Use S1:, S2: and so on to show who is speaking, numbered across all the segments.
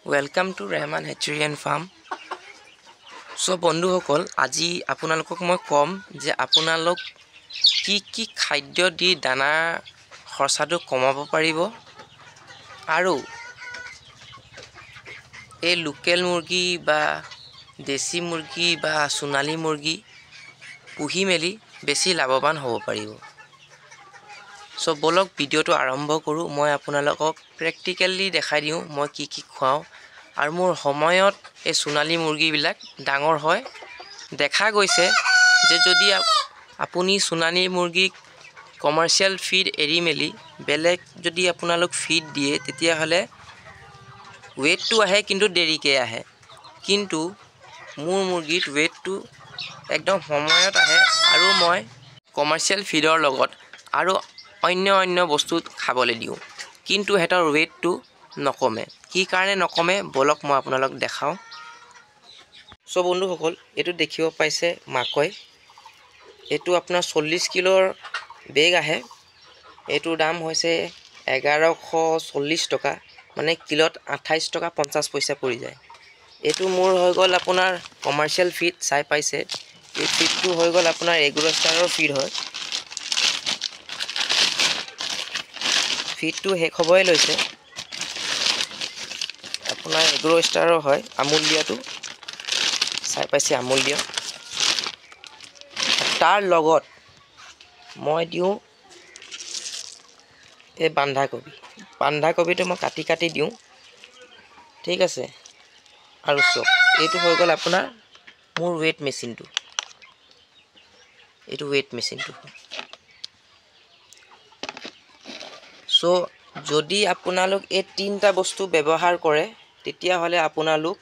S1: Welcome to Rahman Hatchery and Farm. So বন্ধুসকল আজি আপোনালোকক মই কম যে আপোনালোক কি খাদ্য দি দানা খৰচাটো কমাব পাৰিব আৰু এই লোকেল মুৰ্গী বা দেশী মুৰ্গী বা সোণালী মুৰ্গী পুহি মেলি বেছি লাভৱান হ'ব পাৰিব। So বলক ভিডিওটো আৰম্ভ কৰো। মই আপোনালোকক প্ৰ্যাকটিক্যালি দেখাই দিও মই কি খুৱাও আৰু মোৰ সময়ত এই সোণালী মুৰ্গীবিলাক ডাঙৰ হয়। দেখা গৈছে যে যদি আপুনি সোণালী মুৰ্গীক কমাৰ্শিয়াল ফিড এৰি মেলি বেলেগ যদি আপোনালোক ফিড দিয়ে তেতিয়া হলে ওয়েটটো আহে কিন্তু দেৰিকে আহে, কিন্তু মোৰ মুৰ্গীত ওয়েটটো একদম সময়ত আহে আৰু মই কমাৰ্শিয়াল ফিডৰ লগত আৰু অন্য বস্তু খাবলৈ দিও কিন্তু হেতৰ ওয়েটটো নকমে। কি কাৰণে নকমে বলক মই আপোনালোক দেখাও। সো বন্ধুসকল এটো দেখিব পাইছে মাকৈ, এটো আপোনাৰ 40 কিলোৰ বেগ আহে। এটোৰ দাম হৈছে 1140 টকা, মানে কিলোত 28 টকা 50 পইচা পৰি যায়। এটো মোৰ হৈ গল আপোনাৰ কমাৰ্শিয়াল ফিড চাই পাইছে। এই ফিডটো হৈ গল আপোনাৰ এগ্ৰো ষ্টাৰৰ ফিড হয়। ফিডটো শেষ হ'বই লৈছে, আপোনাৰ এগ্ৰো ষ্টাৰৰ হয়। আমুল দিয়াটো চাই পাইছে, আমুল দিয়া। তাৰ লগত মই দিও এই বন্ধাকবিটো মই কাটি দিও, ঠিক আছে। আৰু চক এইটো হৈ গল আপোনাৰ মোৰ ওয়েট মেচিনটো, এইটো ওয়েট মেচিনটো। সো যদি আপোনালোক এই তিনটা বস্তু ব্যৱহাৰ কৰে তেতিয়া হলে আপোনালোক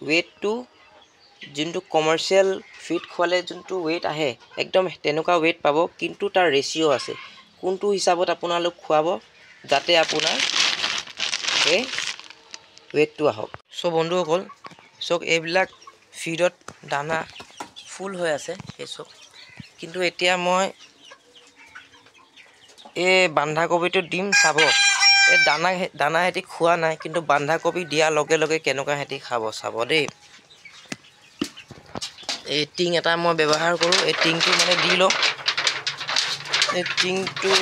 S1: ওয়েটটো যোনটো কমাৰ্শিয়াল ফিড খোৱালে যোনটো ওয়েট আহে একদম তেনেকুৱা ওয়েট পাব, কিন্তু তাৰ ৰেশিও আছে কোনটো হিচাপত আপোনালোক খুৱাব যাতে আপোনাৰ এই ওয়েটটো আহক। সো বন্ধুসকল চক এইবিলাক ফিডত দানা ফুল হৈ আছে এসব, কিন্তু এতিয়া মই এই বন্ধাকবিটো দিম চাব। এই দানা হেতি খোৱা নাই, কিন্তু বন্ধাকবি দিয়াৰ লগে লগে কেনেকুৱা হেতি খাব চাব দেই। এই টিং এটা মই ব্যৱহাৰ কৰো, এই টিংটো মানে দি লও। এই টিংটো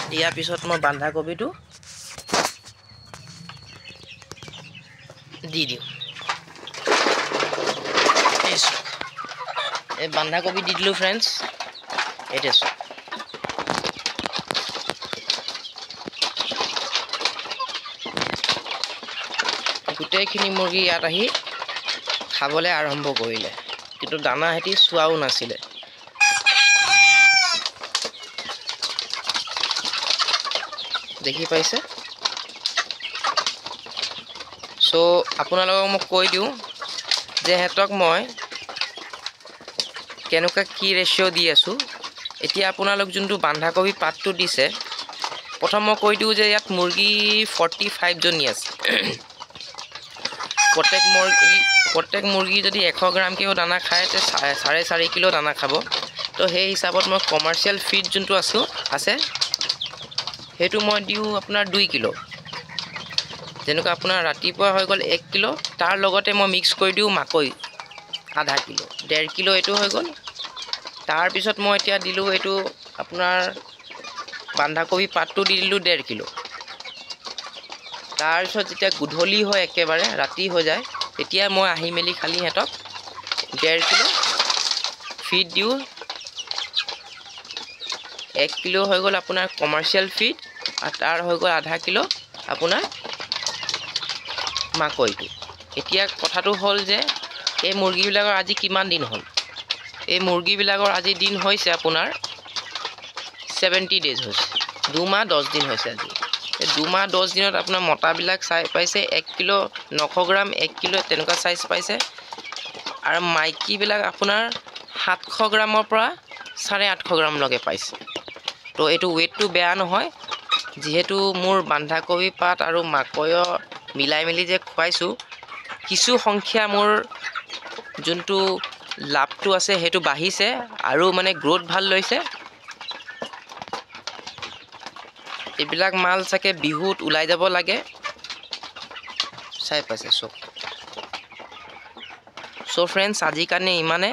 S1: দিয়াৰ পিছত মই বন্ধাকবিটো দি দিও। এই বন্ধাকবি দি দিলো ফ্ৰেন্ডছ। এটা গোটেইখিনি মুৰ্গী ইয়াত আহি খাবলৈ আৰম্ভ কৰিলে, কিন্তু দানা হেতি চোৱাও নাছিলে। দেখি পাইছে। সো আপোনালোকক মই কৈ দিও যে হেতক মই কেনেকুৱা কি ৰেশিও দি আছো। এতিয়া আপোনালোক যোনটো বন্ধাকবি পাতটো দিছে, প্ৰথম মই কৈ দিও যে ইয়াত মুৰ্গী 45 জনী আছে। প্ৰত্যেক মুৰ্গী যদি 100 গ্ৰাম কেও দানা খায় তে 4.5 কিলো দানা খাব। তো সেই হিচাপত মই কমাৰ্শিয়াল ফিড যোনটো আছে হেতু মই দিও আপোনাৰ 2 কিলো। যেনেকৈ আপোনাৰ ৰাতিপুৱা হৈ গল 1 কিলো, তাৰ লগতে মই মিক্স কৰি দিও মাকৈ আধা কিলো, 1.5 কিলো এটো হৈ গল। তাৰ পিছত মই এতিয়া দিলো এটো আপোনাৰ বন্ধাকবি পাতটো দি দিলো 1.5 কিলো। তাৰ পিছত যেতিয়া গুধলি হয় একেবাৰে ৰাতি হৈ যায় তেতিয়া মই আহি মেলি খালি হেতক 1.5 কিলো ফিড দিও। 1 কিলো হৈ গল আপোনাৰ কমাৰ্শিয়াল ফিড আৰু তাৰ হৈ গল আধা কিলো আপোনাৰ মাকৈটো। এতিয়া কথাটো হল যে এই মুৰ্গীবিলাকৰ আজি কিমান দিন হল। এই মুৰ্গীবিলাকৰ আজি দিন হৈছে আপোনাৰ 70 ডেজ হৈছে, 2 মাহ 10 দিন হৈছে আজি। এই 2 মাহ 10 দিনত আপোনাৰ মতাবিলাক চাই পাইছে 1 কিলো 900 গ্ৰাম 1 কিলো তেনেকুৱা সাইজ পাইছে, আৰু মাইকীবিলাক আপোনাৰ 700 গ্ৰামৰ পৰা 850 গ্ৰাম লগে পাইছে। তো এইটো ওয়েটটো বেয়া নহয়, যেহেতু মোৰ বন্ধাকবি পাত আৰু মাকৈ মিলাই মেলি যে খুৱাইছো কিছু সংখ্যা মোৰ যোনটো লাভটো আছে হেতু বাঢ়িছে আৰু মানে গ্ৰোথ ভাল লৈছে। এইবিলাক মাল চাকে বিহুত ওলাই যাব লাগে। চাই পাইছে চ' ফ্ৰেণ্ডছ আজিৰ কাৰণে ইমানে